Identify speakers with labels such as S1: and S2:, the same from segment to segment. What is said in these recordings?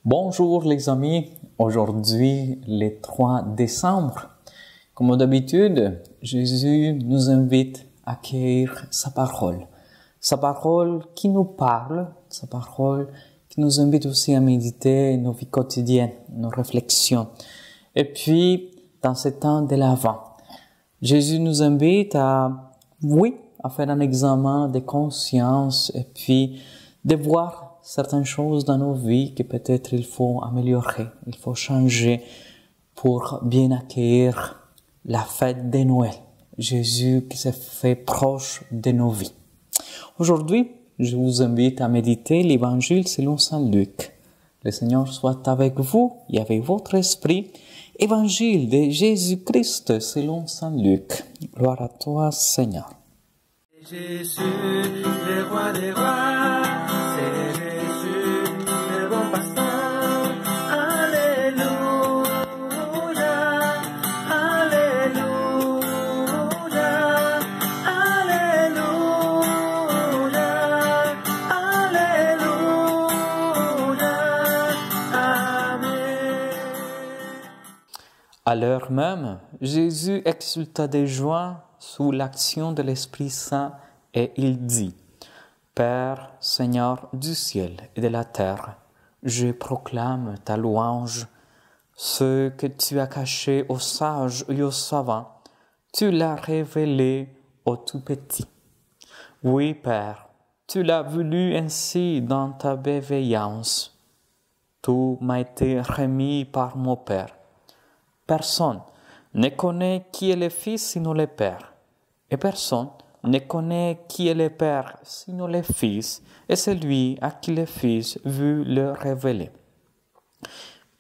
S1: Bonjour les amis, aujourd'hui le 3 décembre. Comme d'habitude, Jésus nous invite à accueillir sa parole qui nous parle, sa parole qui nous invite aussi à méditer nos vies quotidiennes, nos réflexions. Et puis, dans ce temps de l'Avent, Jésus nous invite à faire un examen de conscience et puis de voir certaines choses dans nos vies que peut-être il faut améliorer, il faut changer pour bien accueillir la fête de Noël. Jésus qui se fait proche de nos vies. Aujourd'hui, je vous invite à méditer l'Évangile selon Saint Luc. Le Seigneur soit avec vous et avec votre esprit. Évangile de Jésus-Christ selon Saint Luc. Gloire à toi, Seigneur.
S2: Jésus, le roi des rois, c'est Jésus, le bon pasteur. Alléluia, Alléluia, Alléluia, Alléluia, Amen.
S1: À l'heure même, Jésus exulta de joie sous l'action de l'Esprit Saint et il dit, « Père, Seigneur du ciel et de la terre, je proclame ta louange. Ce que tu as caché aux sages et aux savants, tu l'as révélé aux tout petits. Oui, Père, tu l'as voulu ainsi dans ta bienveillance. Tout m'a été remis par mon Père. Personne ne connaît qui est le Fils sinon le Père. Et personne ne connaît qui est le Père sinon le Fils, et celui à qui le Fils veut le révéler. »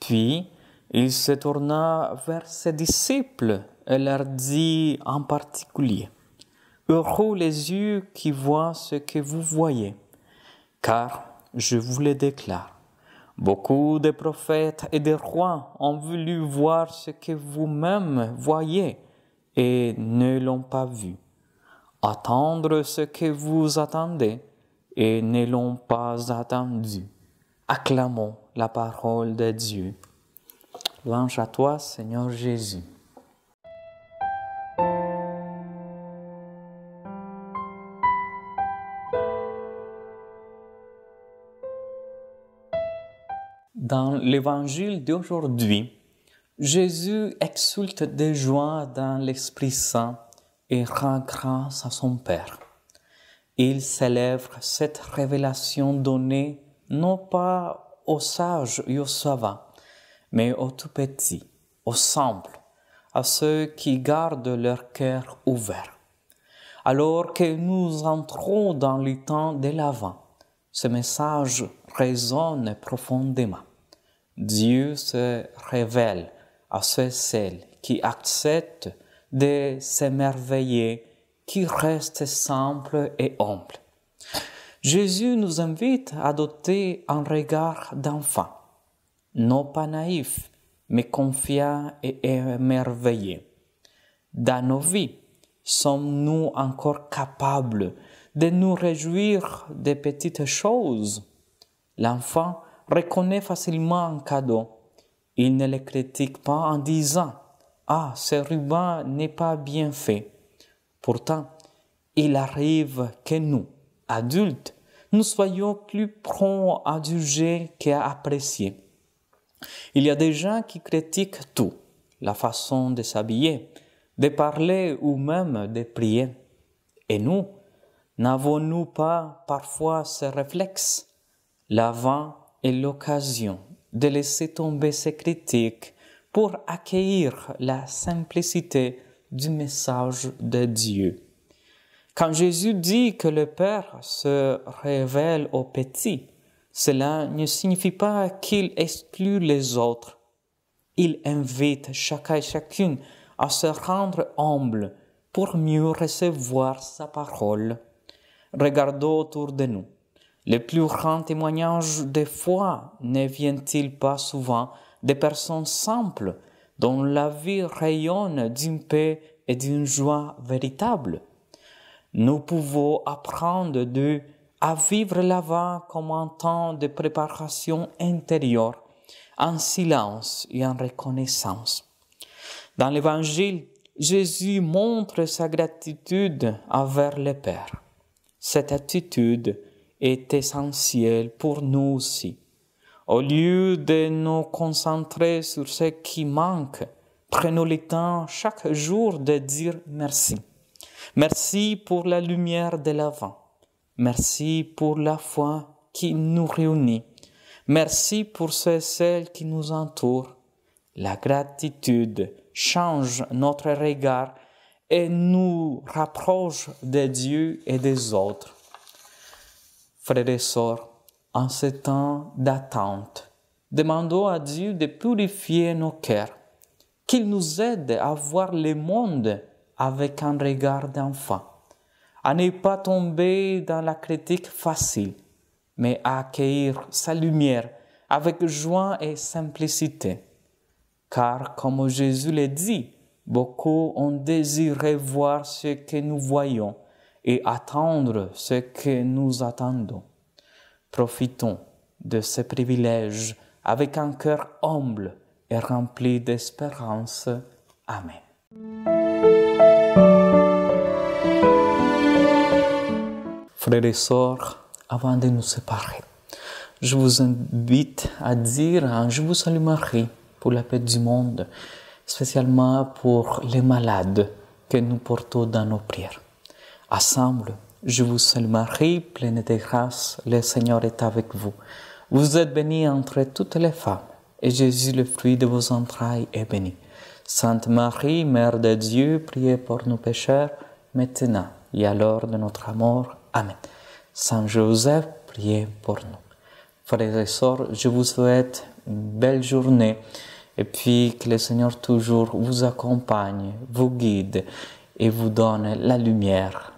S1: Puis, il se tourna vers ses disciples et leur dit en particulier, « Heureux les yeux qui voient ce que vous voyez, car je vous le déclare. Beaucoup de prophètes et de rois ont voulu voir ce que vous-même voyez et ne l'ont pas vu. Attendre ce que vous attendez et ne l'ont pas attendu. » Acclamons la parole de Dieu. Louange à toi, Seigneur Jésus. Dans l'évangile d'aujourd'hui, Jésus exulte de joie dans l'Esprit Saint et rend grâce à son Père. Il célèbre cette révélation donnée non pas aux sages et aux savants, mais aux tout petits, aux simples, à ceux qui gardent leur cœur ouvert. Alors que nous entrons dans le temps de l'Avent, ce message résonne profondément. Dieu se révèle à ceux et celles qui acceptent de s'émerveiller, qui restent simples et humbles. Jésus nous invite à adopter un regard d'enfant, non pas naïf, mais confiant et émerveillé. Dans nos vies, sommes-nous encore capables de nous réjouir des petites choses? L'enfant reconnaît facilement un cadeau. Il ne le critique pas en disant « Ah, ce ruban n'est pas bien fait ». Pourtant, il arrive que nous, adultes, nous soyons plus prompts à juger qu'à apprécier. Il y a des gens qui critiquent tout, la façon de s'habiller, de parler ou même de prier. Et nous, n'avons-nous pas parfois ce réflexe? L'Avent est l'occasion de laisser tomber ces critiques pour accueillir la simplicité du message de Dieu. Quand Jésus dit que le Père se révèle aux petits, cela ne signifie pas qu'il exclut les autres. Il invite chacun et chacune à se rendre humble pour mieux recevoir sa parole. Regardons autour de nous. Les plus grands témoignages de foi ne viennent-ils pas souvent des personnes simples dont la vie rayonne d'une paix et d'une joie véritable? Nous pouvons apprendre à vivre l'Avent comme un temps de préparation intérieure en silence et en reconnaissance. Dans l'Évangile, Jésus montre sa gratitude envers le Père. Cette attitude est essentielle pour nous aussi. Au lieu de nous concentrer sur ce qui manque, prenons le temps chaque jour de dire merci. Merci pour la lumière de l'avant. Merci pour la foi qui nous réunit. Merci pour ceux et celles qui nous entourent. La gratitude change notre regard et nous rapproche de Dieu et des autres. Frères et sœurs, en ce temps d'attente, demandons à Dieu de purifier nos cœurs, qu'il nous aide à voir le monde avec un regard d'enfant, à ne pas tomber dans la critique facile, mais à accueillir sa lumière avec joie et simplicité. Car, comme Jésus le dit, beaucoup ont désiré voir ce que nous voyons et attendre ce que nous attendons. Profitons de ce privilège avec un cœur humble et rempli d'espérance. Amen. Frères et sœurs, avant de nous séparer, je vous invite à dire un Je vous salue Marie pour la paix du monde, spécialement pour les malades que nous portons dans nos prières. Ensemble, je vous salue Marie, pleine de grâce, le Seigneur est avec vous. Vous êtes bénie entre toutes les femmes, et Jésus, le fruit de vos entrailles, est béni. Sainte Marie, Mère de Dieu, priez pour nous pécheurs, maintenant et à l'heure de notre mort. Amen. Saint Joseph, priez pour nous. Frères et sœurs, je vous souhaite une belle journée et puis que le Seigneur toujours vous accompagne, vous guide et vous donne la lumière